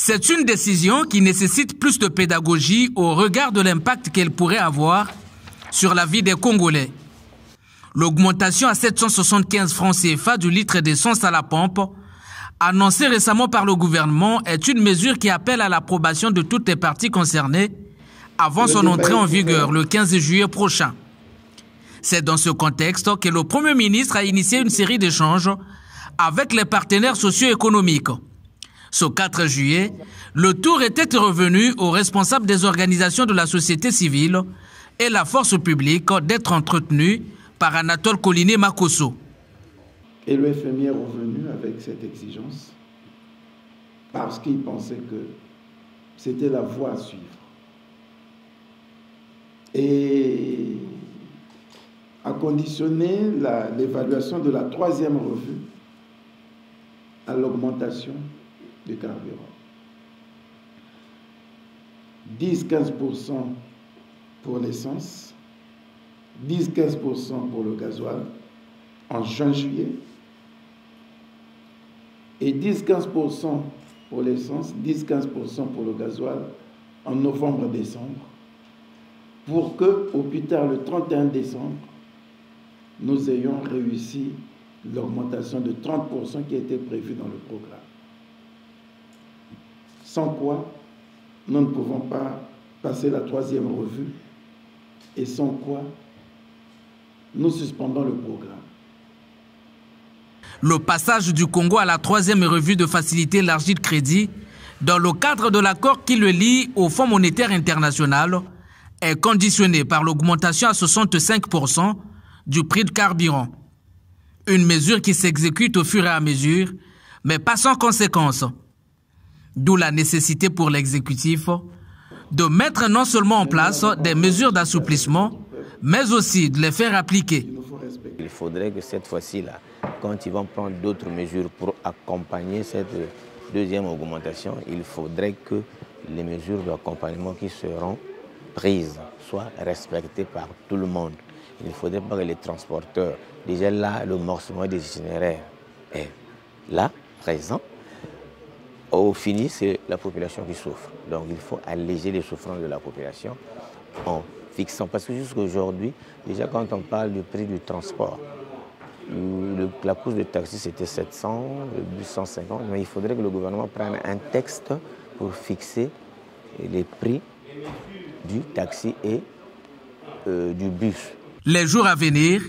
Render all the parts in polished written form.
C'est une décision qui nécessite plus de pédagogie au regard de l'impact qu'elle pourrait avoir sur la vie des Congolais. L'augmentation à 775 francs CFA du litre d'essence à la pompe, annoncée récemment par le gouvernement, est une mesure qui appelle à l'approbation de toutes les parties concernées avant son entrée en vigueur le 15 juillet prochain. C'est dans ce contexte que le Premier ministre a initié une série d'échanges avec les partenaires socio-économiques. Ce 4 juillet, le tour était revenu aux responsables des organisations de la société civile et la force publique d'être entretenus par Anatole Coliné Makosso. Et le FMI est revenu avec cette exigence parce qu'il pensait que c'était la voie à suivre. Et a conditionné l'évaluation de la troisième revue à l'augmentation du carburant. 10-15% pour l'essence, 10-15% pour le gasoil en juin-juillet et 10-15% pour l'essence, 10-15% pour le gasoil en novembre-décembre pour que, au plus tard, le 31 décembre, nous ayons réussi l'augmentation de 30% qui était prévue dans le programme. Sans quoi, nous ne pouvons pas passer la troisième revue et sans quoi, nous suspendons le programme. Le passage du Congo à la troisième revue de facilité élargie de crédit, dans le cadre de l'accord qui le lie au Fonds monétaire international, est conditionné par l'augmentation à 65% du prix de carburant. Une mesure qui s'exécute au fur et à mesure, mais pas sans conséquences. D'où la nécessité pour l'exécutif de mettre non seulement en place des mesures d'assouplissement, mais aussi de les faire appliquer. Il faudrait que cette fois-ci-là, quand ils vont prendre d'autres mesures pour accompagner cette deuxième augmentation, il faudrait que les mesures d'accompagnement qui seront prises soient respectées par tout le monde. Il ne faudrait pas que les transporteurs, déjà là, le morcellement des itinéraires est là, présent. Au fini, c'est la population qui souffre. Donc il faut alléger les souffrances de la population en fixant. Parce que jusqu'à aujourd'hui, déjà quand on parle du prix du transport, la course de taxi c'était 700, le bus 150, mais il faudrait que le gouvernement prenne un texte pour fixer les prix du taxi et du bus. Les jours à venir,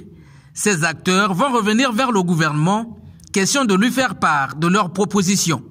ces acteurs vont revenir vers le gouvernement, question de lui faire part de leurs propositions.